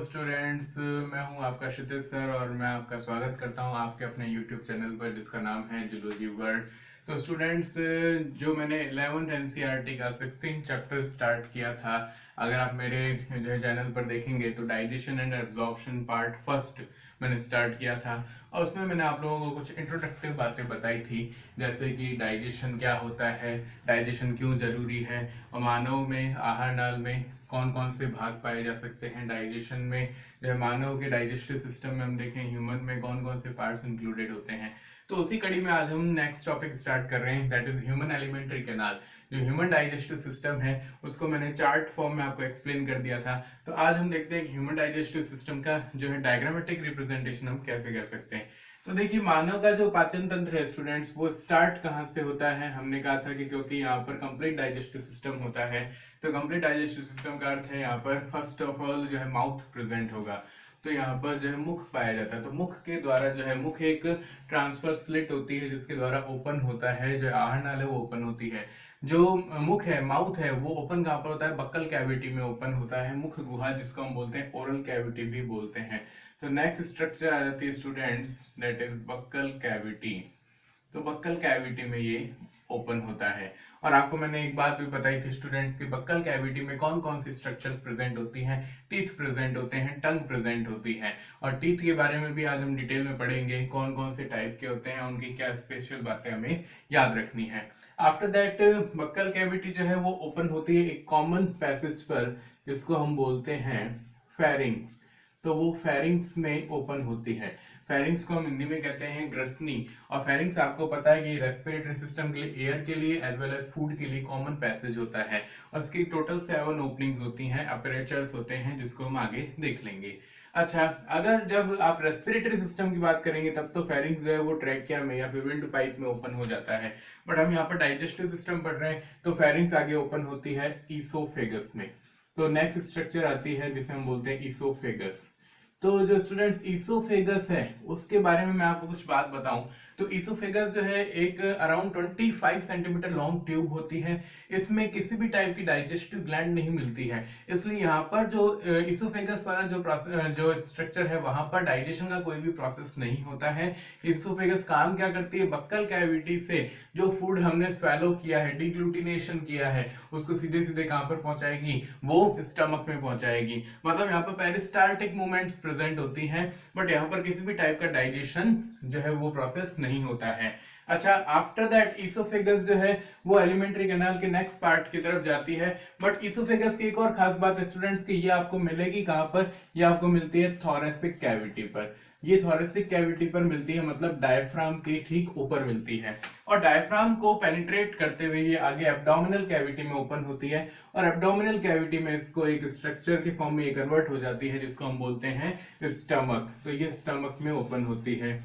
Students, मैं हूं आपका क्षितिज सर और मैं आपका स्वागत करता हूं आपके अपने यूट्यूब चैनल पर जिसका नाम है जूलॉजी वर्ल्ड। तो स्टूडेंट्स, जो मैंने 11th एनसीईआरटी का 16 चैप्टर स्टार्ट किया था, अगर आप मेरे जो है चैनल पर देखेंगे तो digestion and absorption part first मैंने स्टार्ट किया था और उसमें मैंने आप लोगों को कुछ इंट्रोडक्टिव बातें बताई थी, जैसे कि डाइजेशन क्या होता है, डाइजेशन क्यों जरूरी है और मानव में आहार नाल में कौन कौन से भाग पाए जा सकते हैं डाइजेशन में। जो है मानव के डाइजेस्टिव सिस्टम में हम देखें ह्यूमन में कौन कौन से पार्ट्स इंक्लूडेड होते हैं। तो उसी कड़ी में आज हम नेक्स्ट टॉपिक स्टार्ट कर रहे हैं, that is human alimentary canal. जो ह्यूमन डाइजेस्टिव सिस्टम है उसको मैंने चार्ट फॉर्म में आपको एक्सप्लेन कर दिया था। तो आज हम देखते हैं कि ह्यूमन डाइजेस्टिव सिस्टम का जो है डायग्रामेटिक रिप्रेजेंटेशन हम कैसे कर सकते हैं। तो देखिए, मानव का जो पाचन तंत्र है स्टूडेंट्स, वो स्टार्ट कहाँ से होता है। हमने कहा था कि क्योंकि यहाँ पर कंप्लीट डाइजेस्टिव सिस्टम होता है, तो कंप्लीट डाइजेस्टिव सिस्टम का अर्थ है यहाँ पर फर्स्ट ऑफ ऑल जो है माउथ प्रेजेंट होगा। तो यहाँ पर जो है मुख पाया जाता है, तो मुख के द्वारा जो है मुख एक ट्रांसफर स्लिट होती है जिसके द्वारा ओपन होता है, जो आहार नाल है वो ओपन होती है। जो मुख है, माउथ है, वो ओपन कहाँ पर होता है, बक्कल कैविटी में ओपन होता है। मुख गुहा जिसको हम बोलते हैं ओरल कैविटी भी बोलते हैं। तो नेक्स्ट स्ट्रक्चर आ जाती है students, that is buccal cavity. तो बक्कल कैविटी में ये ओपन होता है। और आपको मैंने एक बात भी बताई थी स्टूडेंट्स की बक्कल कैविटी में कौन कौन सी स्ट्रक्चर्स प्रेजेंट होती हैं। टीथ प्रेजेंट होते हैं, टंग प्रेजेंट होती है, और टीथ के बारे में भी आज हम डिटेल में पढ़ेंगे, कौन कौन से टाइप के होते हैं, उनकी क्या स्पेशल बातें हमें याद रखनी है। आफ्टर दैट बक्कल कैविटी जो है वो ओपन होती है एक कॉमन पैसेज पर जिसको हम बोलते हैं फेरिंग्स। तो वो फेरिंग्स में ओपन होती है। फेरिंग्स को हम हिंदी में कहते हैं ग्रसनी। और फेरिंग्स आपको पता है कि रेस्पिरेटरी सिस्टम के लिए, एयर के लिए एज वेल एज फूड के लिए कॉमन पैसेज होता है, और इसकी टोटल 7 ओपनिंग्स होती हैं, अपेरेचर्स होते हैं जिसको हम आगे देख लेंगे। अच्छा, अगर जब आप रेस्पिरेटरी सिस्टम की बात करेंगे तब तो फेरिंग्स जो है वो ट्रैकिया में या फिर विंड पाइप में ओपन हो जाता है, बट हम यहाँ पर डाइजेस्टिव सिस्टम पढ़ रहे हैं तो फेरिंग्स आगे ओपन होती है ईसोफेगस में। तो नेक्स्ट स्ट्रक्चर आती है जिसे हम बोलते हैं ईसोफेगस। तो जो स्टूडेंट्स ईसोफेगस है उसके बारे में मैं आपको कुछ बात बताऊं तो ईसोफेगस जो है एक अराउंड 25 सेंटीमीटर लॉन्ग ट्यूब होती है। इसमें किसी भी टाइप की डाइजेस्टिव ग्लैंड नहीं मिलती है, इसलिए यहाँ पर जो ईसोफेगस वाला जो स्ट्रक्चर है वहां पर डाइजेशन का कोई भी प्रोसेस नहीं होता है। ईसोफेगस काम क्या करती है, बक्कल कैविटी से जो फूड हमने स्वेलो किया है, डिग्लूटिनेशन किया है, उसको सीधे सीधे कहां पर पहुंचाएगी, वो स्टमक में पहुंचाएगी। मतलब यहाँ पर पेरिस्टाल्टिक मूवमेंट्स प्रेजेंट होती हैं, बट यहाँ पर किसी भी टाइप का डाइजेशन जो है वो प्रोसेस नहीं होता है। अच्छा, आफ्टर दैट ईसोफेगस जो है वो एलिमेंट्री कैनाल के नेक्स्ट पार्ट की तरफ जाती है। बट ईसोफेगस की एक और खास बात है स्टूडेंट्स की, ये आपको मिलेगी कहां पर, ये आपको मिलती है थोरेसिक कैविटी पर। ये थोरेसिक कैविटी पर मिलती है, मतलब डायफ्राम के ठीक ऊपर मिलती है, और डायफ्राम को पेनिट्रेट करते हुए ये आगे एब्डोमिनल कैविटी में ओपन होती है, और एब्डोमिनल कैविटी में इसको एक स्ट्रक्चर के फॉर्म में ये कन्वर्ट हो जाती है जिसको हम बोलते हैं स्टमक। तो ये स्टमक में ओपन होती है।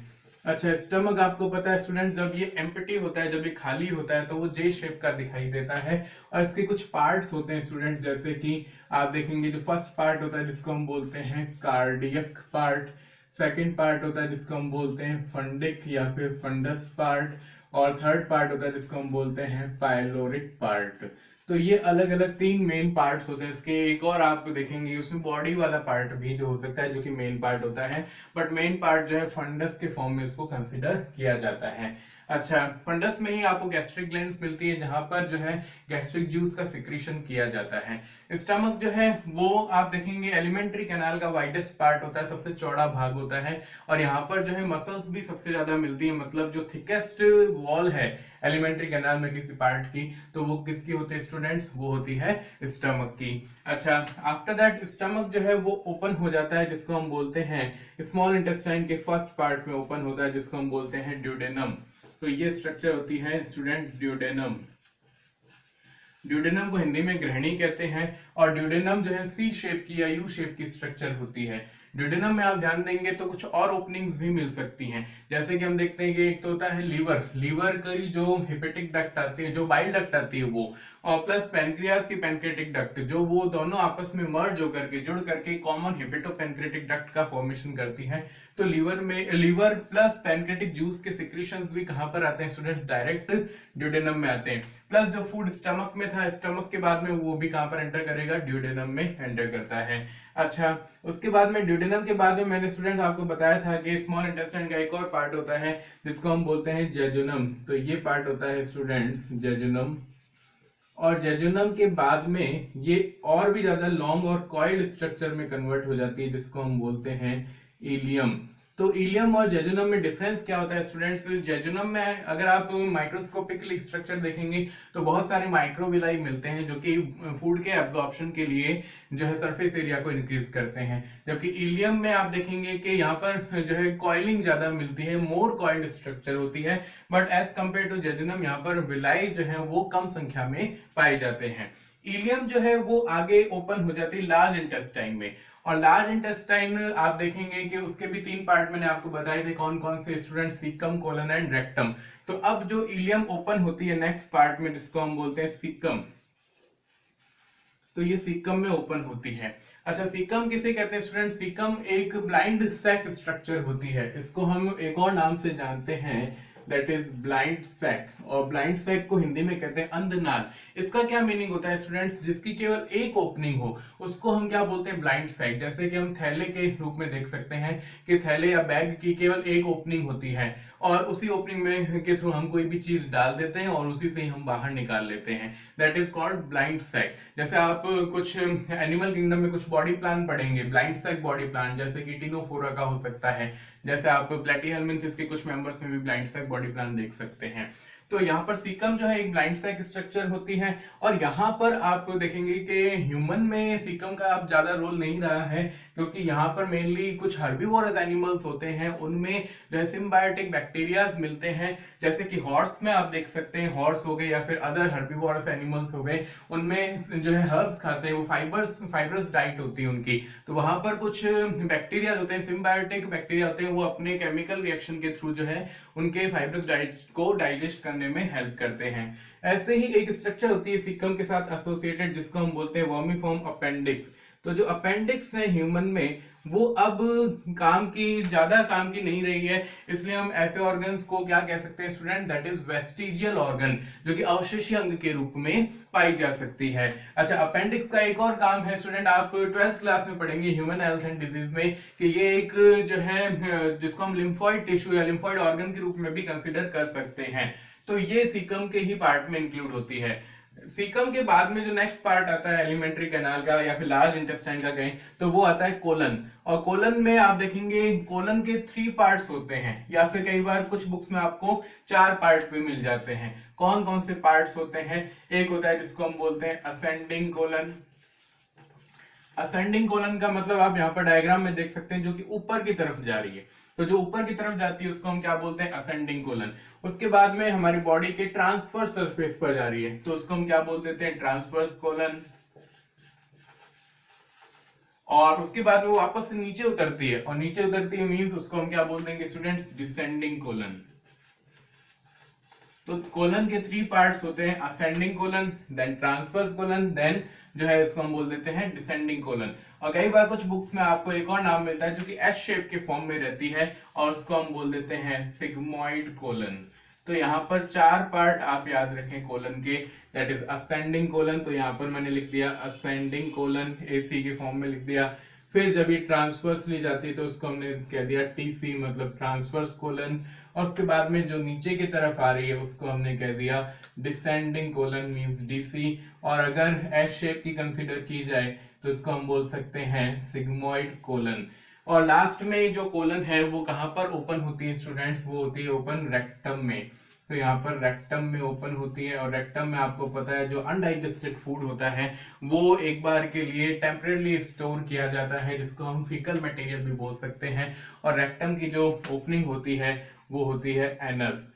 अच्छा, स्टमक आपको पता है स्टूडेंट, जब ये एम्प्टी होता है, जब ये खाली होता है तो वो जे शेप का दिखाई देता है, और इसके कुछ पार्ट्स होते हैं स्टूडेंट, जैसे कि आप देखेंगे जो फर्स्ट पार्ट होता है जिसको हम बोलते हैं कार्डियक पार्ट, सेकंड पार्ट होता है जिसको हम बोलते हैं फंडिक या फिर फंडस पार्ट, और थर्ड पार्ट होता है जिसको हम बोलते हैं पाइलोरिक पार्ट। तो ये अलग अलग 3 मेन पार्ट्स होते हैं इसके। एक और आप देखेंगे उसमें बॉडी वाला पार्ट भी जो हो सकता है, जो कि मेन पार्ट होता है, बट मेन पार्ट जो है फंडस के फॉर्म में इसको कंसिडर किया जाता है। अच्छा, फंडस में ही आपको गैस्ट्रिक ग्लैंड्स मिलती है जहां पर जो है गैस्ट्रिक जूस का सिक्रीशन किया जाता है। स्टमक जो है वो आप देखेंगे एलिमेंट्री कैनाल का वाइडेस्ट पार्ट होता है, सबसे चौड़ा भाग होता है, और यहाँ पर जो है मसल्स भी सबसे ज्यादा मिलती है, मतलब जो थिकेस्ट वॉल है एलिमेंट्री कैनाल में किसी पार्ट की, तो वो किसकी होती है स्टूडेंट्स, वो होती है स्टमक की। अच्छा, आफ्टर दैट स्टमक जो है वो ओपन हो जाता है जिसको हम बोलते हैं स्मॉल इंटेस्टाइन के फर्स्ट पार्ट में ओपन होता है जिसको हम बोलते हैं ड्यूडेनम। तो ये स्ट्रक्चर होती है स्टूडेंट ड्यूडेनम। ड्यूडेनम को हिंदी में ग्रहणी कहते हैं, और ड्यूडेनम जो है सी शेप की या यू शेप की स्ट्रक्चर होती है। ड्यूडेनम में आप ध्यान देंगे तो कुछ और ओपनिंग्स भी मिल सकती हैं, जैसे कि हम देखते हैं कि एक तो होता है लीवर, लीवर की जो हेपेटिक डक्ट आती है, जो बाइल डक्ट आती है वो, और प्लस पैनक्रियास की पैनक्रेटिक डक्ट, जो वो दोनों आपस में मर्ज होकर के जुड़ करके कॉमन हेपेटो पैनक्रेटिक डक्ट का फॉर्मेशन करती है। तो लीवर में लीवर प्लस पैनक्रेटिक जूस के सिक्रीशंस भी कहां पर आते हैं स्टूडेंट्स, डायरेक्ट ड्यूडेनम में आते हैं। प्लस जो फूड स्टमक में था, स्टमक के बाद में वो भी कहां पर एंटर करेगा, करेगा, ड्यूडेनम में एंटर करता है। अच्छा, उसके बाद में ड्यूडेनम के बाद में मैंने स्टूडेंट आपको बताया था कि स्मॉल इंटेस्टाइन का एक और पार्ट होता है जिसको हम बोलते हैं जेजुनम। तो ये पार्ट होता है स्टूडेंट्स जेजुनम, और जेजुनम के बाद में ये और भी ज्यादा लॉन्ग और कॉइल्ड स्ट्रक्चर में कन्वर्ट हो जाती है जिसको हम बोलते हैं इलियम। तो इलियम और जेजुनम में डिफरेंस क्या होता है स्टूडेंट्स? जेजुनम में अगर आप माइक्रोस्कोपिकली स्ट्रक्चर देखेंगे तो बहुत सारे माइक्रोविलाई मिलते हैं जो कि फूड के एब्जॉर्प्शन के लिए जो है सरफेस एरिया को इंक्रीज करते हैं, जबकि इलियम में आप देखेंगे कि यहाँ पर जो है कॉइलिंग ज्यादा मिलती है, मोर कॉइल्ड स्ट्रक्चर होती है, but as compare to jejunum यहाँ पर विलाई जो है वो कम संख्या में पाए जाते हैं। इलियम जो है वो आगे ओपन हो जाती है लार्ज इंटेस्टाइन में, और लार्ज इंटेस्टाइन आप देखेंगे कि उसके भी 3 पार्ट मैंने आपको बताए थे कौन कौन से student, caecum, colon and rectum. तो अब जो इलियम ओपन होती है नेक्स्ट पार्ट में जिसको हम बोलते हैं सीकम, तो ये सीकम में ओपन होती है। अच्छा, सीकम किसे कहते हैं स्टूडेंट? सीकम एक ब्लाइंड सैक स्ट्रक्चर होती है, इसको हम एक और नाम से जानते हैं, दैट इज ब्लाइंड सैक, और ब्लाइंड सैक को हिंदी में कहते हैं अंधनाल। इसका क्या मीनिंग होता है स्टूडेंट्स? जिसकी केवल एक ओपनिंग हो उसको हम क्या बोलते हैं? Blind sac. जैसे कि हम थैले के रूप में देख सकते हैं कि थैले या बैग की केवल एक ओपनिंग होती है और उसी ओपनिंग में के थ्रू हम कोई भी चीज डाल देते हैं और उसी से ही हम बाहर निकाल लेते हैं, that is called blind sac. जैसे आप कुछ एनिमल किंगडम में कुछ बॉडी प्लान पढ़ेंगे, ब्लाइंड सैक बॉडी प्लान, जैसे कि टिनोफोरा का हो सकता है, जैसे आप प्लेटीहेल्मिन्थस के कुछ मेंबर्स में भी ब्लाइंड सैक बॉडी प्लान देख सकते हैं। तो यहाँ पर सीकम जो है एक ब्लाइंड सैक स्ट्रक्चर होती है, और यहाँ पर आप देखेंगे कि ह्यूमन में सीकम का अब ज्यादा रोल नहीं रहा है, क्योंकि यहाँ पर मेनली कुछ हर्बीवोरस एनिमल्स होते हैं, उनमें जो है सिम्बायोटिक बैक्टीरियाज मिलते हैं, जैसे कि हॉर्स में आप देख सकते हैं, हॉर्स हो गए या फिर अदर हर्बीवोरस एनिमल्स हो गए, उनमें जो है हर्ब्स खाते हैं, वो फाइबरस डाइट होती है उनकी, तो वहां पर कुछ बैक्टीरिया होते हैं, सिम्बायोटिक बैक्टीरिया होते हैं, वो अपने केमिकल रिएक्शन के थ्रू जो है उनके फाइबरस डाइट को डाइजेस्ट करने में हेल्प करते हैं। ऐसे ही एक स्ट्रक्चर होती है सीकम के साथ एसोसिएटेड जिसको हम बोलते हैं वर्मीफॉर्म अपेंडिक्स। तो जो अपेंडिक्स है ह्यूमन में वो अब ज्यादा काम की नहीं रही है, इसलिए हम ऐसे ऑर्गन्स को क्या कह सकते हैं student? That is vestigial organ, जो कि अवशेषीय अंग के रूप में पाई जा सकती है। अच्छा, अपेंडिक्स का एक और काम है स्टूडेंट, आप 12th क्लास में पढ़ेंगे ह्यूमन हेल्थ एंड डिजीज में, कि ये एक जो है जिसको हम लिम्फॉइड टिश्यू या लिम्फॉइड ऑर्गन के रूप में भी कंसिडर कर सकते हैं। तो ये सीकम के ही पार्ट में इंक्लूड होती है। सीकम के बाद में जो नेक्स्ट पार्ट आता है एलिमेंट्री कैनाल का या फिर लार्ज इंटेस्टाइन का कहें तो वो आता है कोलन, और कोलन में आप देखेंगे कोलन के 3 पार्ट्स होते हैं, या फिर कई बार कुछ बुक्स में आपको 4 पार्ट भी मिल जाते हैं। कौन कौन से पार्ट्स होते हैं? एक होता है जिसको हम बोलते हैं असेंडिंग कोलन। असेंडिंग कोलन का मतलब आप यहाँ पर डायग्राम में देख सकते हैं, जो कि ऊपर की तरफ जा रही है, तो जो ऊपर की तरफ जाती है उसको हम क्या बोलते हैं? Ascending colon. उसके बाद में हमारी बॉडी के ट्रांसफर सरफेस पर जा रही है तो उसको हम क्या बोल देते हैं? Transverse colon. और उसके बाद वो वापस से नीचे उतरती है, और नीचे उतरती है मींस उसको हम क्या बोल देंगे स्टूडेंट्स? Descending colon. तो कोलन के 3 पार्ट्स होते हैं, ascending colon, then transverse colon, then जो है इसको हम बोल देते हैं डिसेंडिंग कोलन। और कई बार कुछ बुक्स में आपको एक और नाम मिलता है जो कि एस शेप के फॉर्म में रहती है, और उसको हम बोल देते हैं सिग्मोइड कोलन। तो यहाँ पर 4 पार्ट आप याद रखें कोलन के, दैट इज असेंडिंग कोलन, तो यहाँ पर मैंने लिख दिया असेंडिंग कोलन, एसी के फॉर्म में लिख दिया। फिर जब ये ट्रांसवर्स ली जाती है तो उसको हमने कह दिया टीसी, मतलब ट्रांसवर्स कोलन। और उसके बाद में जो नीचे की तरफ आ रही है उसको हमने कह दिया डिसेंडिंग कोलन मींस डीसी। और अगर एस शेप की कंसीडर की जाए तो इसको हम बोल सकते हैं सिग्मोइड कोलन। और लास्ट में जो कोलन है वो कहां पर ओपन होती है स्टूडेंट्स? वो होती है ओपन रेक्टम में। तो यहाँ पर रेक्टम में ओपन होती है, और रेक्टम में आपको पता है जो अनडाइजेस्टेड फूड होता है वो एक बार के लिए टेम्परेली स्टोर किया जाता है, जिसको हम फीकल मटेरियल भी बोल सकते हैं। और रेक्टम की जो ओपनिंग होती है वो होती है एनस।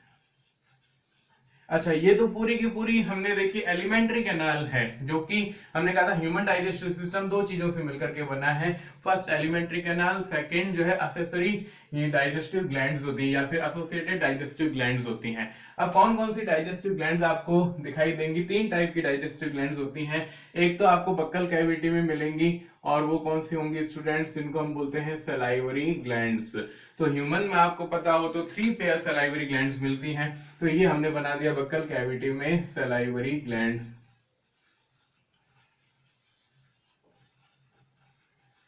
अच्छा, ये तो पूरी की पूरी हमने देखी एलिमेंट्री कैनाल है, जो कि हमने कहा था ह्यूमन डाइजेस्टिव सिस्टम 2 चीजों से मिलकर के बना है। फर्स्ट एलिमेंट्री कैनाल, सेकंड जो है असेसरी ये डाइजेस्टिव ग्लैंड्स होती है या फिर एसोसिएटेड डाइजेस्टिव ग्लैंड्स होती हैं। अब कौन कौन सी डाइजेस्टिव ग्लैंड्स आपको दिखाई देंगी? 3 टाइप की डाइजेस्टिव ग्लैंड्स होती हैं। एक तो आपको बक्कल कैविटी में मिलेंगी, और वो कौन सी होंगी स्टूडेंट्स? इनको हम बोलते हैं सलाइवरी ग्लैंड्स। तो ह्यूमन में आपको पता हो तो 3 पेयर सलाइवरी ग्लैंड्स मिलती हैं, तो ये हमने बना दिया बक्कल कैविटी में सलाइवरी ग्लैंड्स।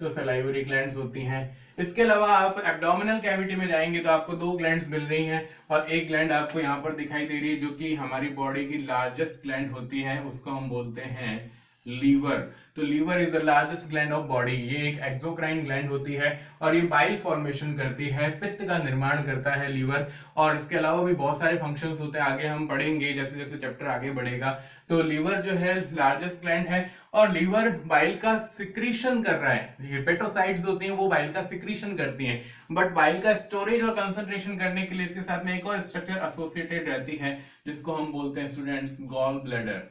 तो सलाइवरी ग्लैंड्स होती हैं। इसके अलावा आप एब्डोमिनल कैविटी में जाएंगे तो आपको 2 ग्लैंड्स मिल रही हैं और एक ग्लैंड आपको यहाँ पर दिखाई दे रही है, जो कि हमारी बॉडी की लार्जेस्ट ग्लैंड होती है, उसको हम बोलते हैं लीवर। तो liver is the largest gland of body. ये एक एक्सोक्राइन ग्लैंड होती है और ये बाइल फॉर्मेशन करती है, पित्त का निर्माण करता है लीवर। और इसके अलावा भी बहुत सारे फंक्शंस होते हैं, आगे हम पढ़ेंगे जैसे जैसे चैप्टर आगे बढ़ेगा। तो लीवर जो है लार्जेस्ट ग्लैंड है और लीवर बाइल का सिक्रीशन कर रहा है। हेपेटोसाइट्स होती हैं वो बाइल का सिक्रीशन करती हैं, बट बाइल का स्टोरेज और कंसंट्रेशन करने के लिए इसके साथ में एक और स्ट्रक्चर एसोसिएटेड रहती है, जिसको हम बोलते हैं स्टूडेंट्स गॉल ब्लैडर।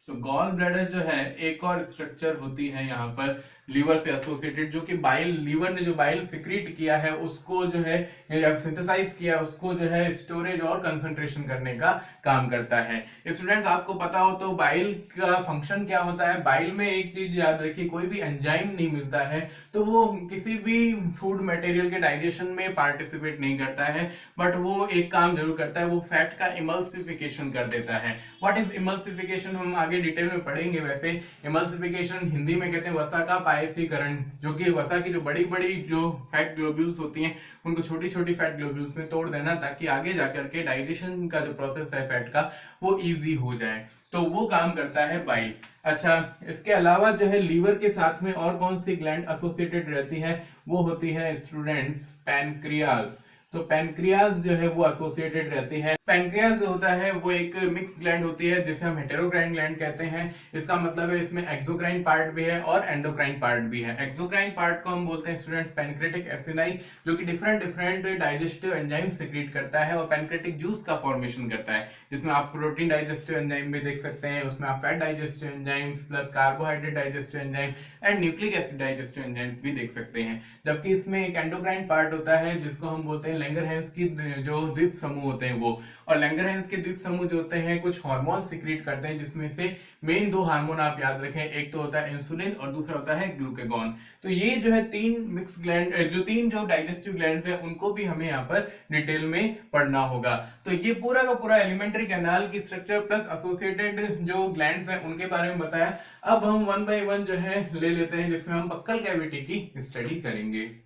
तो गॉल ब्लैडर जो है एक और स्ट्रक्चर होती है यहाँ पर लीवर से एसोसिएटेड, जो कि बाइल, लीवर ने जो बाइल सिक्रीट किया है उसको जो है सिंथेसाइज किया, उसको जो है स्टोरेज और कंसंट्रेशन करने का काम करता है। स्टूडेंट्स आपको पता हो तो बाइल का फंक्शन क्या होता है। बाइल में एक चीज याद रखिए, कोई भी एंजाइम नहीं मिलता है तो वो किसी भी फूड मटेरियल के डाइजेशन में पार्टिसिपेट नहीं करता है, बट वो एक काम जरूर करता है, वो फैट का इमल्सिफिकेशन कर देता है। व्हाट इज इमल्सिफिकेशन हम आगे डिटेल में पढ़ेंगे। वैसे इमल्सिफिकेशन हिंदी में कहते हैं वसा का पायसीकरण, जो कि वसा की जो बड़ी बड़ी जो फैट ग्लोब्यूल्स होती हैं उनको छोटी छोटी फैट ग्लोब्यूल्स में तोड़ देना, ताकि आगे जाकर के डाइजेशन का जो प्रोसेस है फैट का वो इजी हो जाए। तो वो काम करता है बाइल। अच्छा, इसके अलावा जो है लीवर के साथ में और कौन सी ग्लैंड एसोसिएटेड रहती है, वो होती है स्टूडेंट्स पैनक्रियाज। तो पैनक्रियाज जो है वो एसोसिएटेड रहती है। पैनक्रियाज जो होता है वो एक मिक्स ग्लैंड होती है जिसे हम हेटेरोक्राइन ग्लैंड कहते हैं। इसका मतलब है इसमें एक्सोक्राइन पार्ट भी है और एंडोक्राइन पार्ट भी है। एक्सोक्राइन पार्ट को हम बोलते हैं स्टूडेंट्स पैनक्रेटिक एसिनाई, जो कि different different digestive enzyme secrete करता है और पैनक्रेटिक जूस का फॉर्मेशन करता है, जिसमें आप प्रोटीन डाइजेस्टिव एंजाइम भी देख सकते हैं, उसमें आप fat digestive enzymes plus carbohydrate digestive enzyme and nucleic acid digestive enzymes भी देख सकते हैं। जबकि इसमें एक एंडोक्राइन पार्ट होता है जिसको हम बोलते हैं लैंगरहैंस की जो द्विप समूह होते हैं वो। और लैंगरहैंस के द्विप समूह जो होते हैं कुछ हार्मोन सिक्रीट करते हैं, जिसमें से मेन 2 हार्मोन आप याद रखें, एक तो होता है इंसुलिन और दूसरा होता है ग्लूकागॉन। तो ये जो है 3 मिक्स ग्लैंड, जो 3 जो डाइजेस्टिव ग्लैंड्स हैं उनको भी हमें यहाँ पर डिटेल में पढ़ना होगा। तो ये पूरा का पूरा एलिमेंट्री कैनाल की स्ट्रक्चर प्लस एसोसिएटेड जो ग्लैंड्स हैं उनके बारे में बताया। अब हम 1 बाय 1 जो है ले लेते हैं, जिसमें हम बक्कल कैविटी की स्टडी करेंगे।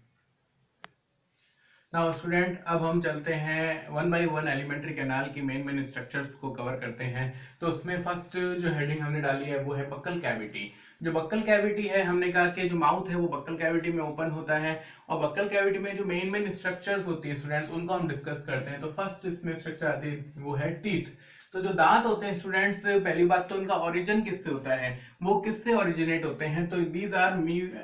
नाउ स्टूडेंट, अब हम चलते हैं 1 बाय 1 एलिमेंट्री कैनाल की मेन स्ट्रक्चर्स को कवर करते हैं। तो उसमें फर्स्ट जो हेडिंग हमने डाली है वो है बक्कल कैविटी। जो बक्कल कैविटी है, हमने कहा कि जो माउथ है वो बक्कल कैविटी में ओपन होता है और बक्कल कैविटी में जो मेन स्ट्रक्चर्स होती है स्टूडेंट्स उनको हम डिस्कस करते हैं। तो फर्स्ट इसमें स्ट्रक्चर आती है वो है टीथ। तो जो दांत होते हैं स्टूडेंट्स, पहली बात तो उनका ओरिजिन किससे होता है, वो किससे ओरिजिनेट होते हैं, तो दीज आर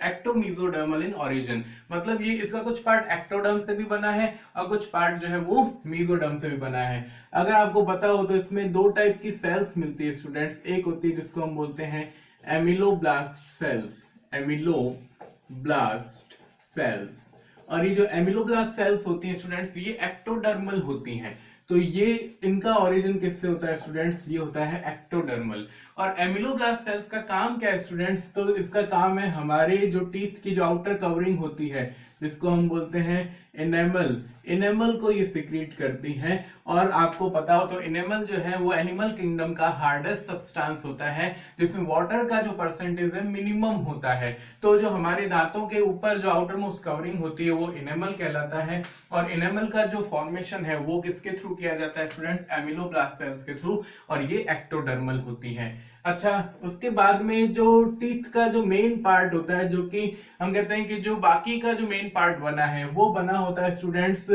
एक्टोमीजोडर्मल इन ओरिजिन। मतलब ये इसका कुछ पार्ट एक्टोडर्म से भी बना है और कुछ पार्ट जो है वो मीजोडर्म से भी बना है। अगर आपको पता हो तो इसमें 2 टाइप की सेल्स मिलती है स्टूडेंट्स। एक होती है जिसको हम बोलते हैं एमिलोब्लास्ट सेल्स, एमिलोब्लास्ट सेल्स। और ये जो एमिलोब्लास्ट सेल्स होती हैं स्टूडेंट्स, ये एक्टोडर्मल होती हैं। तो ये इनका ओरिजिन किससे होता है स्टूडेंट्स, ये होता है एक्टोडर्मल। और एमिलोब्लास्ट सेल्स का काम क्या है स्टूडेंट्स, तो इसका काम है हमारे जो टीथ की जो आउटर कवरिंग होती है जिसको हम बोलते हैं एनेमल, एनेमल को ये सिक्रीट करती हैं। और आपको पता हो तो एनेमल जो है वो एनिमल किंगडम का हार्डेस्ट सब्सटेंस होता है, जिसमें वाटर का जो परसेंटेज है मिनिमम होता है। तो जो हमारे दांतों के ऊपर जो आउटर मोस्ट कवरिंग होती है वो एनेमल कहलाता है। और एनेमल का जो फॉर्मेशन है वो किसके थ्रू किया जाता है स्टूडेंट्स, एमिलोब्लास्ट सेल्स के थ्रू, और ये एक्टोडर्मल होती है। अच्छा, उसके बाद में जो टीथ का जो मेन पार्ट होता है, जो कि हम कहते हैं कि जो बाकी का जो मेन पार्ट बना है वो बना होता है स्टूडेंट्स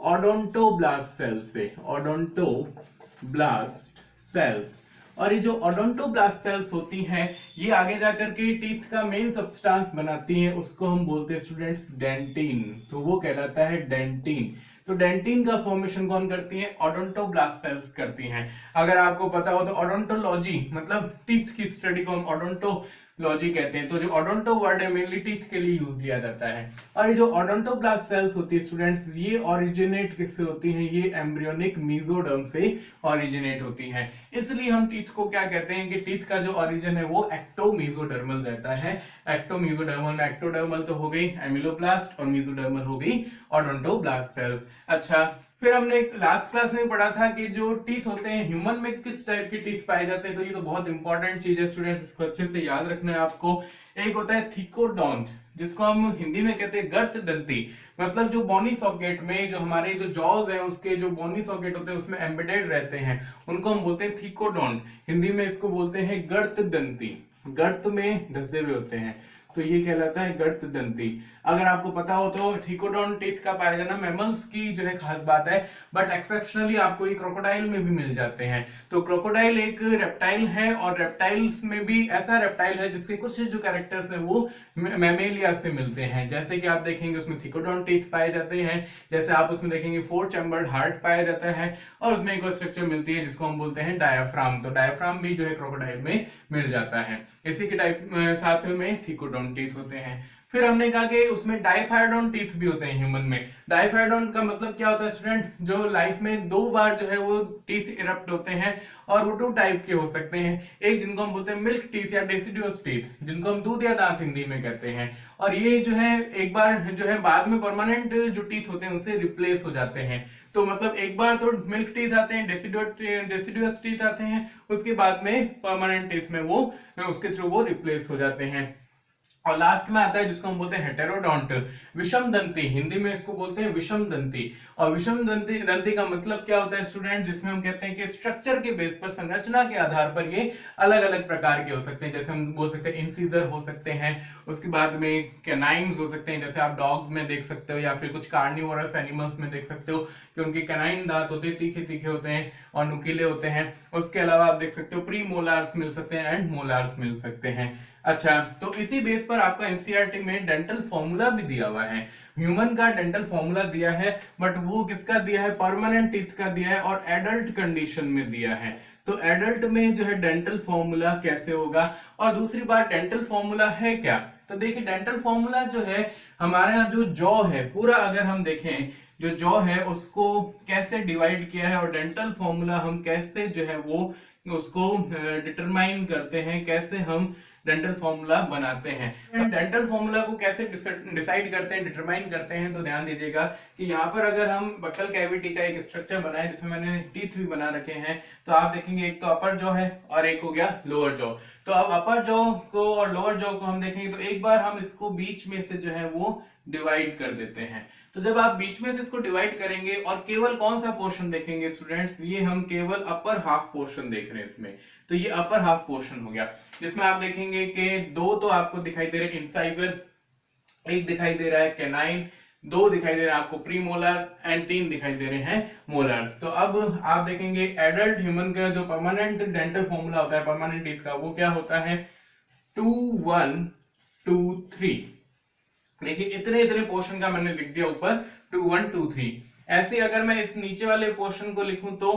ओडोंटोब्लास्ट सेल्स से, ओडोंटोब्लास्ट सेल्स। और ये जो ओडोंटोब्लास्ट सेल्स होती हैं ये आगे जाकर के टीथ का मेन सब्सटेंस बनाती हैं, उसको हम बोलते हैं स्टूडेंट्स डेंटिन। तो वो कहलाता है डेंटिन। तो डेंटिन का फॉर्मेशन कौन करती है, ओडोंटोब्लास्ट सेल्स करती हैं। अगर आपको पता हो तो ओडोंटोलॉजी मतलब टीथ की स्टडी को हम ओडोंटोलॉजी कहते हैं। तो जो ओडोंटो वर्ड है मेनली टीथ के लिए यूज लिया जाता है। और ये जो ओडोंटोब्लास्ट सेल्स होती है स्टूडेंट्स, ये ओरिजिनेट किससे होती हैं, ये एम्ब्रियोनिक मीजोडर्म से ओरिजिनेट होती हैं। इसलिए हम टीथ को क्या कहते हैं कि टीथ का जो ओरिजिन है वो एक्टोमीजोडर्मल रहता है। एक्टोमीजोडर्मल में एक्टोडर्मल तो हो गई एमिलोब्लास्ट और मीजोडर्मल हो गई ओडोंटोब्लास्ट सेल्स। अच्छा, फिर हमने लास्ट क्लास में पढ़ा था कि जो टीथ होते हैं ह्यूमन में किस टाइप के टीथ पाए जाते हैं, तो ये तो बहुत इंपॉर्टेंट चीज है स्टूडेंट्स, इसको अच्छे से याद रखना है आपको। एक होता है थिकोडोंट, जिसको हम हिंदी में कहते हैं गर्त दंती, मतलब जो बोनी सॉकेट में जो हमारे जो जॉज है उसके जो बोनी सॉकेट होते हैं उसमें एम्बेडेड रहते हैं, उनको हम बोलते हैं थिकोडोंट। हिंदी में इसको बोलते हैं गर्त दंती, गर्त में धसे हुए होते हैं, तो ये कहलाता है गर्त दंती। अगर आपको पता हो तो ट्रिकोडोंट टीथ का पाया जाना मैमल्स की जो है खास बात है, बट एक्सेप्शनली आपको ये क्रोकोडाइल में भी मिल जाते हैं। तो क्रोकोडाइल एक रेप्टाइल है, और रेप्टाइल्स में भी ऐसा रेप्टाइल है जिसके कुछ जो कैरेक्टर्स है वो मैमेलिया से मिलते हैं। जैसे कि आप देखेंगे उसमें ट्रिकोडोंट टीथ पाए जाते हैं, जैसे आप उसमें देखेंगे 4 चैम्बर्ड हार्ट पाया जाता है, और उसमें एक और स्ट्रक्चर मिलती है जिसको हम बोलते हैं डायाफ्राम। तो डायाफ्राम भी जो है क्रोकोडाइल में मिल जाता है। इसी के टाइप साथ में ट्रिकोडोंट टीथ होते हैं। फिर हमने कहा कि उसमें डाइफाइडोन टीथ भी होते हैं ह्यूमन में। डाइफाइडोन का मतलब क्या होता है स्टूडेंट, जो लाइफ में 2 बार जो है वो टीथ इरप्ट होते हैं, और वो 2 टाइप के हो सकते हैं। एक जिनको हम बोलते हैं मिल्क टीथ या डेसिडुअस टीथ, जिनको हम दूध या दांत हिंदी में कहते हैं, और ये जो है एक बार जो है बाद में परमानेंट जो टीथ होते हैं उससे रिप्लेस हो जाते हैं। तो मतलब एक बार तो मिल्क टीथ आते हैं, डेसिडुअस टीथ आते हैं, उसके बाद में परमानेंट टीथ में वो उसके थ्रू वो रिप्लेस हो जाते हैं। और लास्ट में आता है जिसको हम बोलते हैं हेटेरोडोंट, विषम दंती, हिंदी में इसको बोलते हैं विषम दंती। और विषम दंती का मतलब क्या होता है स्टूडेंट, जिसमें हम कहते हैं कि स्ट्रक्चर के बेस पर, संरचना के आधार पर ये अलग अलग प्रकार के हो सकते हैं। जैसे हम बोल सकते हैं इंसीजर हो सकते हैं, उसके बाद में कैनाइन्स हो सकते हैं, जैसे आप डॉग्स में देख सकते हो, या फिर कुछ कार्निवोरस एनिमल्स में देख सकते हो कि उनके कैनाइन दांत होते हैं, तीखे तीखे होते हैं और नुकीले होते हैं। उसके अलावा आप देख सकते हो प्री मोलार्स मिल सकते हैं एंड मोलार्स मिल सकते हैं। अच्छा, तो इसी बेस पर आपका एनसीईआरटी में डेंटल फॉर्मूला भी दिया हुआ है। ह्यूमन का डेंटल फॉर्मूला दिया है, बट वो किसका दिया है, परमानेंट टीथ का दिया है, और एडल्ट कंडीशन में दिया है। तो एडल्ट में जो है डेंटल फॉर्मूला कैसे होगा, और दूसरी बात डेंटल फॉर्मूला है क्या। तो देखिए डेंटल फॉर्मूला जो है हमारे यहाँ जो जॉ है पूरा, अगर हम देखें जो जॉ है उसको कैसे डिवाइड किया है, और डेंटल फॉर्मूला हम कैसे जो है वो उसको डिटरमाइन करते हैं, कैसे हम डेंटल फॉर्मूला बनाते हैं। डेंटल फॉर्मूला को कैसे डिसाइड करते हैं, डिटरमाइन करते हैं, तो ध्यान दीजिएगा कि यहाँ पर अगर हम बकल कैविटी का एक स्ट्रक्चर बनाए जिसमें मैंने टीथ भी बना रखे हैं, तो आप देखेंगे एक तो अपर जॉ है और एक हो गया लोअर जॉ। तो अब अपर जॉ को और लोअर जॉ को हम देखेंगे तो एक बार हम इसको बीच में से जो है वो डिवाइड कर देते हैं। तो जब आप बीच में से इसको डिवाइड करेंगे और केवल कौन सा पोर्शन देखेंगे स्टूडेंट्स, ये हम केवल अपर हाफ पोर्शन देख रहे हैं इसमें। तो ये अपर हाफ पोर्शन हो गया, जिसमें आप देखेंगे कि 2 तो आपको दिखाई दे रहे हैं इंसाइजर, 1 दिखाई दे रहा है कैनाइन, 2 दिखाई दे रहे हैं आपको प्रीमोलर्स एंड 3 दिखाई दे रहे हैं मोलर्स। तो अब आप देखेंगे एडल्ट ह्यूमन का जो परमानेंट डेंटल फॉर्मूला होता है परमानेंट टीथ का, वो क्या होता है 2 1 2 3। देखिए इतने इतने पोर्शन का मैंने लिख दिया ऊपर 2 1 2 3। ऐसे अगर मैं इस नीचे वाले पोर्शन को लिखूं तो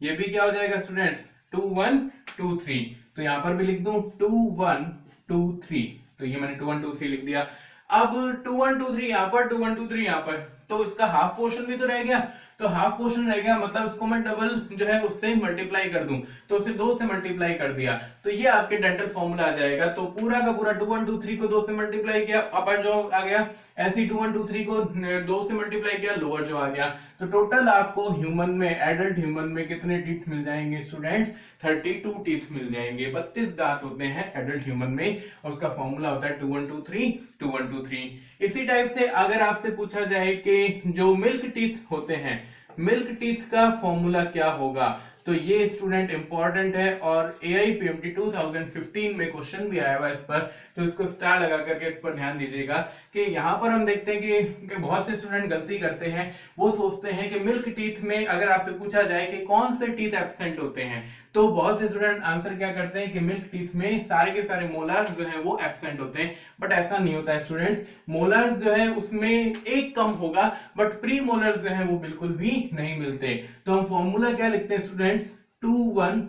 ये भी क्या हो जाएगा स्टूडेंट्स 2 1 2 3। तो यहां पर भी लिख दूं 2 1 2 3। तो ये मैंने 2 1 2 3 लिख दिया। अब 2 1 2 3 यहां पर, 2 1 2 3 यहां पर, तो इसका हाफ पोर्शन भी तो रह गया। तो हाफ पोर्शन रह गया, मतलब इसको मैं डबल जो है उससे मल्टीप्लाई कर दूं, तो उसे 2 से मल्टीप्लाई कर दिया, तो ये आपके डेंटल फॉर्मूला आ जाएगा। तो पूरा का पूरा 2 1 2 3 को 2 से मल्टीप्लाई किया, अपर जॉ आ गया। ऐसे ही 2 1 2 3 को 2 से मल्टीप्लाई किया, लोअर जॉ आ गया। तो टोटल आपको ह्यूमन में, एडल्ट ह्यूमन में कितने टीथ मिल जाएंगे स्टूडेंट्स, 32 टीथ मिल जाएंगे। 32 दांत होते हैं एडल्ट ह्यूमन में, और उसका फॉर्मूला होता है 2 1 2 3 2 1 2 3। इसी टाइप से अगर आपसे पूछा जाए कि जो मिल्क टीथ होते हैं, मिल्क टीथ का फॉर्मूला क्या होगा, तो ये स्टूडेंट इंपॉर्टेंट है, और AIPMT 2015 में क्वेश्चन भी आया हुआ इस पर, तो इसको स्टार लगा करके इस पर ध्यान दीजिएगा कि यहाँ पर हम देखते हैं कि बहुत से स्टूडेंट गलती करते हैं। वो सोचते हैं कि मिल्क टीथ में अगर आपसे पूछा जाए कि कौन से टीथ एब्सेंट होते हैं, तो बहुत से स्टूडेंट आंसर क्या करते हैं कि मिल्क टीथ में सारे के सारे मोलर्स जो है वो एब्सेंट होते हैं, बट ऐसा नहीं होता है स्टूडेंट्स। मोलर्स जो है उसमें एक कम होगा, बट प्री मोलर्स जो है वो बिल्कुल भी नहीं मिलते। तो हम फॉर्मूला क्या लिखते हैं स्टूडेंट्स 2 1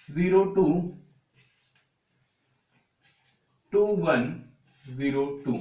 0 2 2 1 0 2।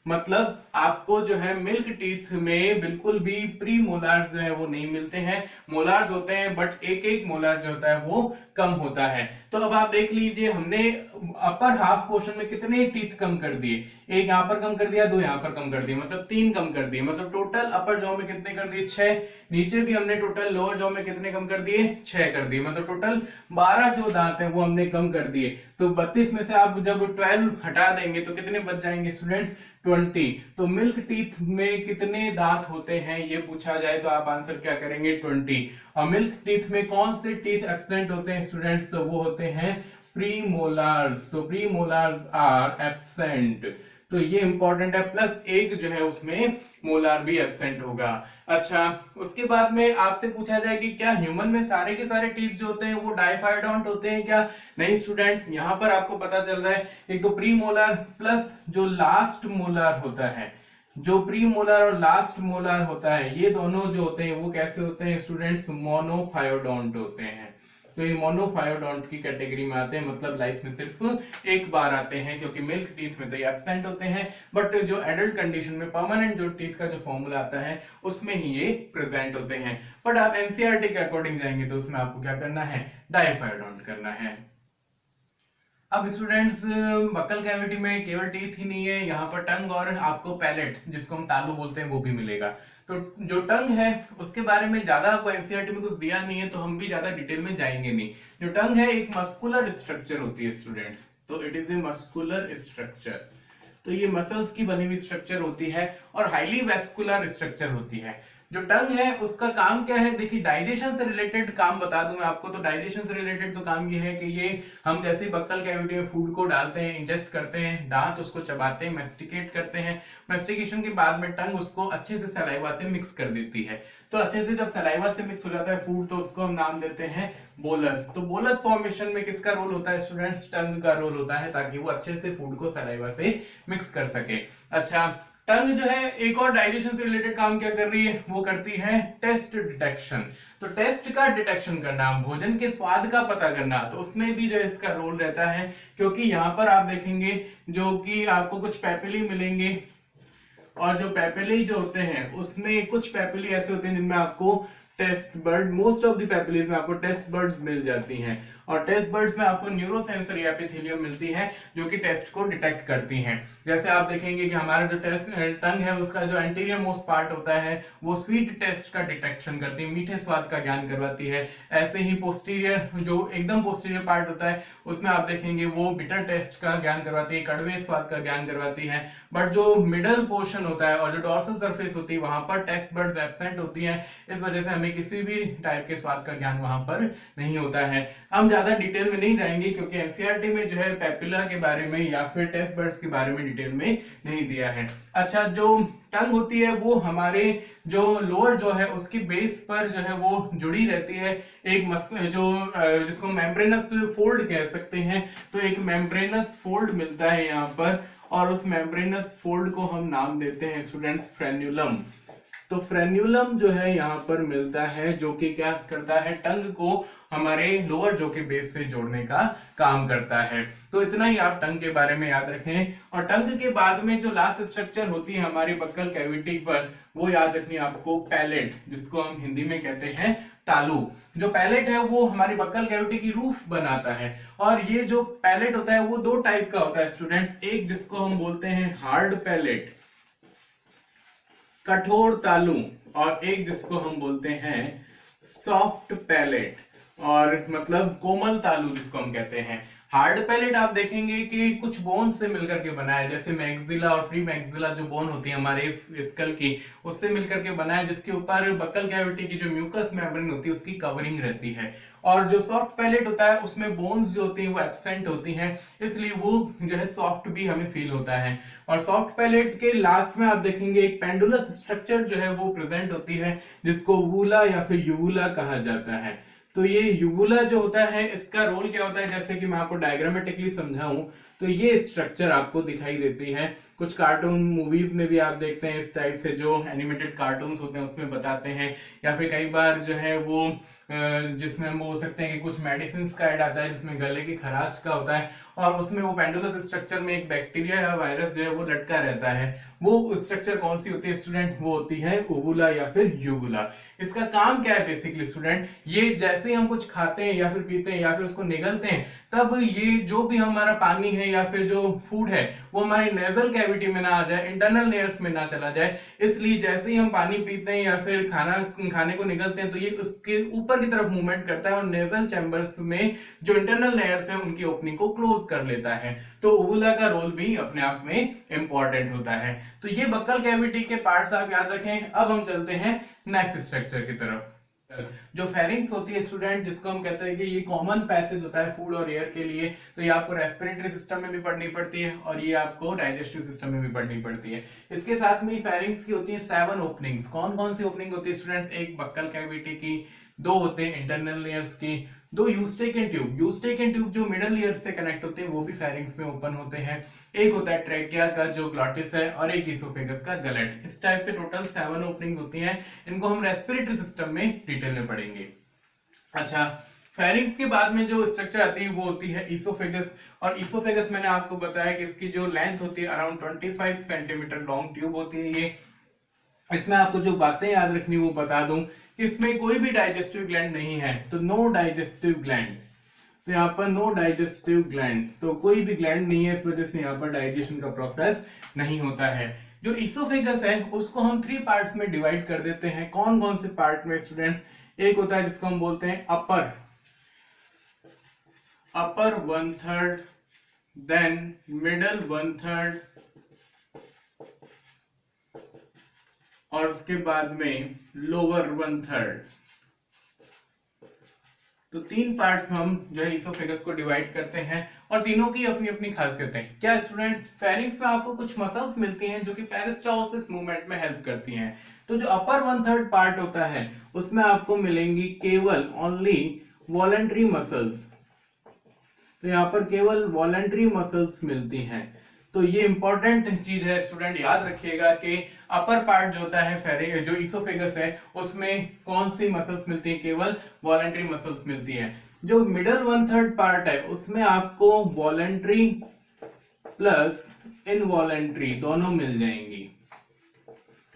मतलब आपको जो है मिल्क टीथ में बिल्कुल भी प्री मोलार्स जो है वो नहीं मिलते हैं, मोलार्स होते हैं बट एक एक मोलार जो होता है वो कम होता है। तो अब आप देख लीजिए हमने अपर हाफ पोर्शन में कितने टीथ कम कर दिए, एक यहां पर कम कर दिया, दो यहां पर कम कर दिए, मतलब 3 कम कर दिए, मतलब टोटल अपर जॉ में कितने कर दिए 6। नीचे भी हमने टोटल लोअर जॉ में कितने कम कर दिए 6 कर दिए, मतलब टोटल 12 जो दांत हैं वो हमने कम कर दिए। तो 32 में से आप जब 12 हटा देंगे तो कितने बच जाएंगे स्टूडेंट्स 20। तो मिल्क टीथ में कितने दांत होते हैं ये पूछा जाए तो आप आंसर क्या करेंगे 20। और मिल्क टीथ में कौन से टीथ एब्सेंट होते हैं स्टूडेंट्स, तो वो होते हैं प्रीमोलार्स। तो प्रीमोलार्स आर एब्सेंट, तो ये इंपॉर्टेंट है, प्लस एक जो है उसमें मोलार भी एब्सेंट होगा। अच्छा, उसके बाद में आपसे पूछा जाए कि क्या ह्यूमन में सारे के सारे टीथ जो होते हैं वो डाइफाइडोंट होते हैं क्या? नहीं स्टूडेंट्स, यहां पर आपको पता चल रहा है एक तो प्री मोलार प्लस जो लास्ट मोलार होता है, जो प्री मोलार और लास्ट मोलार होता है ये दोनों जो होते हैं वो कैसे होते हैं स्टूडेंट्स, मोनोफायोडोंट होते हैं। तो ये मोनोफायोडोंट की कैटेगरी में आते हैं, मतलब लाइफ में सिर्फ एक बार आते हैं, क्योंकि मिल्क टीथ में तो ये एब्सेंट होते हैं, बट जो एडल्ट कंडीशन में परमानेंट जो टीथ का जो फॉर्मूला आता है उसमें ही ये प्रेजेंट होते हैं। बट आप एनसीईआरटी के अकॉर्डिंग जाएंगे तो उसमें आपको क्या करना है, डाइफायोडोंट करना है। अब स्टूडेंट्स बक्कल कैविटी में केवल टीथ ही नहीं है, यहाँ पर टंग और आपको पैलेट जिसको हम तालू बोलते हैं वो भी मिलेगा। तो जो टंग है उसके बारे में ज्यादा आपको एनसीईआरटी में कुछ दिया नहीं है तो हम भी ज्यादा डिटेल में जाएंगे नहीं। जो टंग है एक मस्कुलर स्ट्रक्चर होती है स्टूडेंट्स, तो it is a muscular structure. तो ये मसल्स की बनी हुई स्ट्रक्चर होती है और हाईली वेस्कुलर स्ट्रक्चर होती है। जो टंग है उसका काम क्या है, देखिए डाइजेशन से रिलेटेड काम बता दूं मैं आपको। तो डाइजेशन से रिलेटेड तो काम ये है कि ये हम जैसे बक्कल कैविटी में फूड को डालते हैं, इंजेस्ट करते हैं, दांत उसको चबाते हैं, मेस्टिकेट करते हैं, मेस्टिकेशन के बाद में टंग उसको अच्छे से सलाइवा से मिक्स कर देती है। तो अच्छे से जब सलाइवा से मिक्स हो जाता है फूड तो उसको हम नाम देते हैं बोलस। तो बोलस फॉर्मेशन में किसका रोल होता है स्टूडेंट्स, टंग का रोल होता है, ताकि वो अच्छे से फूड को सलाइवा से मिक्स कर सके। अच्छा, टंग जो है एक और डाइजेशन से रिलेटेड काम क्या कर रही है, वो करती है टेस्ट डिटेक्शन। तो टेस्ट का डिटेक्शन करना, भोजन के स्वाद का पता करना, तो उसमें भी जो है इसका रोल रहता है। क्योंकि यहाँ पर आप देखेंगे जो कि आपको कुछ पैपिली मिलेंगे, और जो पैपिली जो होते हैं उसमें कुछ पैपिली ऐसे होते हैं जिनमें आपको taste bud, most of the papillae में आपको टेस्ट बर्ड्स मिल जाती हैं, और टेस्ट बर्ड्स में आपको न्यूरोसेंसरी एपिथेलियम मिलती है जो कि टेस्ट को डिटेक्ट करती हैं। जैसे आप देखेंगे कि हमारा जो टेस्ट टंग है उसका जो एंटीरियर मोस्ट पार्ट होता है वो स्वीट टेस्ट का डिटेक्शन करती है, मीठे स्वाद का ज्ञान करवाती है। ऐसे ही पोस्टीरियर जो एकदम पोस्टीरियर पार्ट होता है उसमें आप देखेंगे वो बिटर टेस्ट का ज्ञान करवाती है, कड़वे स्वाद का ज्ञान करवाती है। बट जो मिडल पोर्शन होता है और जो डॉर्सल सरफेस होती है वहां पर टेस्ट बर्ड्स एब्सेंट होती है, इस वजह से हमें किसी भी टाइप के स्वाद का ज्ञान वहां पर नहीं होता है। हम ज्यादा डिटेल में नहीं जाएंगे क्योंकि एनसीईआरटी में जो है पैपिला के बारे में या फिर टेस्ट बर्ड्स के बारे में डिटेल में नहीं दिया है। अच्छा, जो टंग होती है वो हमारे जो लोअर जो है उसकी बेस पर जो है वो जुड़ी रहती है, एक जो जिसको मेम्ब्रेनस फोल्ड कह सकते हैं। तो एक मेम्ब्रेनस फोल्ड मिलता है यहाँ पर, और उस मेम्ब्रेनस फोल्ड को हम नाम देते हैं स्टूडेंट्स फ्रेन्यूलम। तो फ्रेन्यूलम जो है यहाँ पर मिलता है जो कि क्या करता है, टंग को हमारे लोअर जो के बेस से जोड़ने का काम करता है। तो इतना ही आप टंग के बारे में याद रखें। और टंग के बाद में जो लास्ट स्ट्रक्चर होती है हमारी बक्कल कैविटी पर, वो याद रखनी आपको पैलेट, जिसको हम हिंदी में कहते हैं तालू। जो पैलेट है वो हमारी बक्कल कैविटी की रूफ बनाता है। और ये जो पैलेट होता है वो दो टाइप का होता है स्टूडेंट्स, एक जिसको हम बोलते हैं हार्ड पैलेट, कठोर तालू, और एक जिसको हम बोलते हैं सॉफ्ट पैलेट, और मतलब कोमल तालू जिसको हम कहते हैं। हार्ड पैलेट आप देखेंगे कि कुछ बोन से मिलकर के बना है, जैसे मैक्सिला और प्री मैक्सिला जो बोन होती है हमारे स्कल की, उससे मिलकर के बना है, जिसके ऊपर बक्कल कैविटी की जो म्यूकस मेम्ब्रेन होती है उसकी कवरिंग रहती है। और जो सॉफ्ट पैलेट होता है उसमें बोन्स जो होती हैं वो एब्सेंट होती हैं, इसलिए वो जो है सॉफ्ट भी हमें फील होता है। और सॉफ्ट पैलेट के लास्ट में आप देखेंगे एक पेंडुलस स्ट्रक्चर जो है वो प्रेजेंट होती है, जिसको वूला या फिर यूवुला कहा जाता है। तो ये यूवुला जो होता है इसका रोल क्या होता है, जैसे कि मैं आपको डायग्रामेटिकली समझाऊं तो ये स्ट्रक्चर आपको दिखाई देती है। कुछ कार्टून मूवीज में भी आप देखते हैं इस टाइप से जो एनिमेटेड कार्टून्स होते हैं उसमें बताते हैं, या फिर कई बार जो है वो जिसमें हम बोल सकते हैं कि कुछ मेडिसिन का ऐड आता है जिसमें गले की खराश का होता है और उसमें वो पेंडुलस स्ट्रक्चर में एक बैक्टीरिया या वायरस जो है वो लटका रहता है। वो स्ट्रक्चर कौन सी होती है स्टूडेंट? वो होती है ओवुला या फिर यूबुला। इसका काम क्या है बेसिकली स्टूडेंट? ये जैसे ही हम कुछ खाते हैं या फिर पीते हैं या फिर उसको निगलते हैं, तब ये जो भी हमारा पानी है या फिर जो फूड है वो हमारी नेजल कैविटी में ना आ जाए, इंटरनल लेयर्स में ना चला जाए। इसलिए जैसे ही हम पानी पीते हैं या फिर खाने को निगलते हैं तो ये उसके ऊपर की तरफ मूवमेंट करता है और नेजल चैम्बर्स में जो इंटरनल लेयर्स है उनकी ओपनिंग को क्लोज कर लेता है। तो ओवुला का रोल भी अपने आप में इंपॉर्टेंट होता है। तो ये बक्कल कैविटी के पार्ट्स आप याद रखें। अब हम चलते हैं नेक्स्ट स्ट्रक्चर की तरफ। जो फेरिंग्स होती है स्टूडेंट, जिसको हम कहते हैं कि ये कॉमन पैसेज होता है फूड और एयर के लिए, तो ये आपको रेस्पिरेटरी सिस्टम में भी पढ़नी पड़ती है और ये आपको डाइजेस्टिव सिस्टम में भी पढ़नी पड़ती है। इसके साथ में फेरिंग्स की होती है 7 ओपनिंग्स। कौन कौन सी ओपनिंग होती है स्टूडेंट्स? एक बक्कल कैविटी की, 2 होते हैं इंटरनल लेयर्स की, 2 यूस्टेकियन ट्यूब। यूस्टेकियन ट्यूब जो मिडल लेयर से कनेक्ट होते हैं वो भी फेरिंग्स में ओपन होते हैं। एक होता है ट्रेकिया का जो ग्लॉटिस है और एक इसोफेगस का गलेट। इस टाइप से टोटल 7 ओपनिंग्स होती हैं। इनको हम रेस्पिरेटरी सिस्टम में डिटेल में पढ़ेंगे। अच्छा, फेरिंग्स के बाद में जो स्ट्रक्चर आती है वो होती है इसोफेगस। और इसोफेगस मैंने आपको बताया कि इसकी जो लेंथ होती है अराउंड 25 सेंटीमीटर लॉन्ग ट्यूब होती है ये। इसमें आपको जो बातें याद रखनी वो बता दूं कि इसमें कोई भी डाइजेस्टिव ग्लैंड नहीं है, तो नो डाइजेस्टिव ग्लैंड। तो यहाँ पर नो डाइजेस्टिव ग्लैंड, तो कोई भी ग्लैंड नहीं है, इस वजह से यहाँ पर डाइजेशन का प्रोसेस नहीं होता है। जो इसोफेगस है उसको हम 3 पार्ट्स में डिवाइड कर देते हैं। कौन कौन से पार्ट में स्टूडेंट्स? एक होता है जिसको हम बोलते हैं अपर 1/3, देन मिडल 1/3 और उसके बाद में लोअर 1/3। तो 3 पार्ट्स में हम जो है इसोफेगस को डिवाइड करते हैं और तीनों की अपनी अपनी खासियतें हैं। क्या स्टूडेंट्स? फेरिंग्स में आपको कुछ मसल्स मिलती हैं जो कि पेरिस्टालसिस मूवमेंट में हेल्प करती हैं। तो जो अपर 1/3 पार्ट होता है उसमें आपको मिलेंगी केवल ओनली वॉलंटरी मसल्स। तो यहाँ पर केवल वॉलंटरी मसल्स मिलती हैं। तो ये इंपॉर्टेंट चीज है स्टूडेंट, याद रखिएगा कि अपर पार्ट जो होता है जो इसोफेगस है उसमें कौन सी मसल्स मिलती है? केवल वॉलंटरी मसल्स मिलती हैं। जो मिडल 1/3 पार्ट है उसमें आपको वॉलंटरी प्लस इनवॉलंटरी दोनों मिल जाएंगी।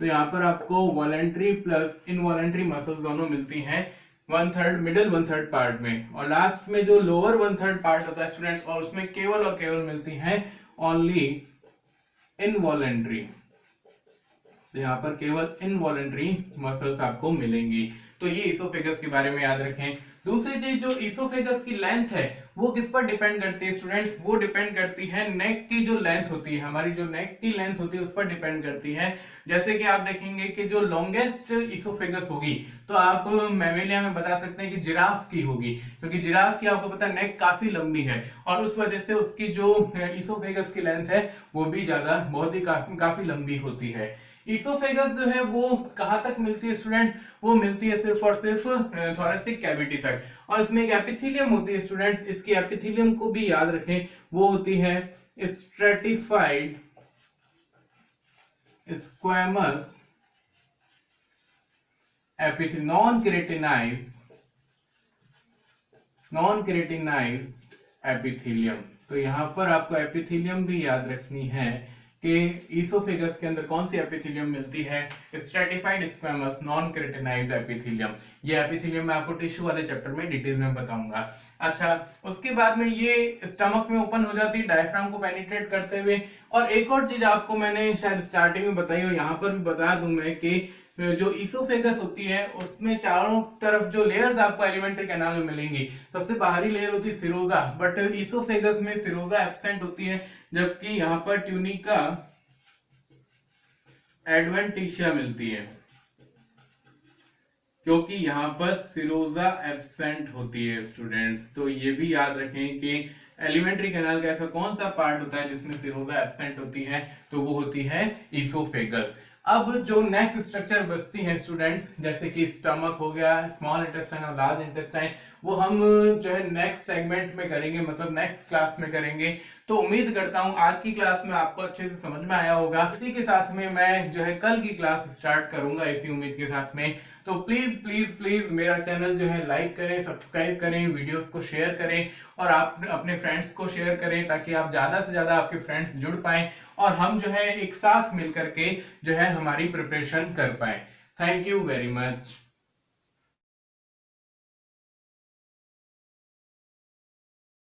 तो यहाँ पर आपको वॉलंटरी प्लस इनवॉलंटरी मसल्स दोनों मिलती हैं 1/3 मिडल 1/3 पार्ट में। और लास्ट में जो लोअर 1/3 पार्ट होता है स्टूडेंट्स, और उसमें केवल और केवल मिलती हैं ओनली इनवॉलंटरी। तो यहाँ पर केवल इनवॉलंटरी मसल्स आपको मिलेंगी। तो ये इसोफेगस के बारे में याद रखें। दूसरी चीज, जो इसोफेगस की लेंथ है वो किस पर डिपेंड करती है स्टूडेंट्स? वो डिपेंड करती है नेक की जो लेंथ होती है, हमारी जो नेक की लेंथ होती है उस पर डिपेंड करती है। जैसे कि आप देखेंगे कि जो लॉन्गेस्ट इसोफेगस होगी तो आप मैमेलिया में बता सकते हैं कि जिराफ की होगी, क्योंकि जिराफ की आपको पता है नेक काफी लंबी है और उस वजह से उसकी जो इसोफेगस की लेंथ है वो भी ज्यादा बहुत ही काफी लंबी होती है। इसोफेगस जो है वो कहां तक मिलती है स्टूडेंट्स? वो मिलती है सिर्फ और सिर्फ थोरेसिक कैविटी तक। और इसमें एक एपिथेलियम होती है स्टूडेंट्स, इसकी एपिथेलियम को भी याद रखें, वो होती है stratified squamous epithelium, non keratinised epithelium. तो यहां पर आपको एपिथेलियम भी याद रखनी है कि इसोफेगस के अंदर कौन सी एपिथेलियम मिलती है? Stratified squamous non keratinised epithelium. ये एपिथेलियम मैं आपको टिश्यू वाले चैप्टर में डिटेल में बताऊंगा। अच्छा, उसके बाद में ये स्टमक में ओपन हो जाती है डायफ्राम को पेनिट्रेट करते हुए। और एक और चीज आपको मैंने शायद स्टार्टिंग में बताई हो, यहाँ पर भी बता दूं मैं कि जो इसोफेगस होती है उसमें चारों तरफ जो लेयर्स आपको एलिमेंट्री कैनाल में मिलेंगी, सबसे बाहरी लेयर होती है सिरोजा, बट इसोफेगस में सिरोजा एब्सेंट होती है, जबकि यहाँ पर ट्यूनिका एडवेंटिशिया मिलती है, क्योंकि यहाँ पर सिरोजा एब्सेंट होती है स्टूडेंट्स। तो ये भी याद रखें कि एलिमेंट्री कैनाल का ऐसा कौन सा पार्ट होता है जिसमें सिरोजा एब्सेंट होती है, तो वो होती है इसोफेगस। अब जो नेक्स्ट स्ट्रक्चर बचती हैं स्टूडेंट्स, जैसे कि स्टमक हो गया, स्मॉल इंटेस्टाइन और लार्ज इंटेस्टाइन, वो हम जो है नेक्स्ट सेगमेंट में करेंगे, मतलब नेक्स्ट क्लास में करेंगे। तो उम्मीद करता हूं आज की क्लास में आपको अच्छे से समझ में आया होगा। इसी के साथ में मैं जो है कल की क्लास स्टार्ट करूंगा इसी उम्मीद के साथ में। तो प्लीज प्लीज प्लीज मेरा चैनल जो है लाइक करें, सब्सक्राइब करें, वीडियोस को शेयर करें और आप अपने फ्रेंड्स को शेयर करें, ताकि आप ज्यादा से ज्यादा आपके फ्रेंड्स जुड़ पाएं और हम जो है एक साथ मिलकर के जो है हमारी प्रिपरेशन कर पाए। Thank you very much.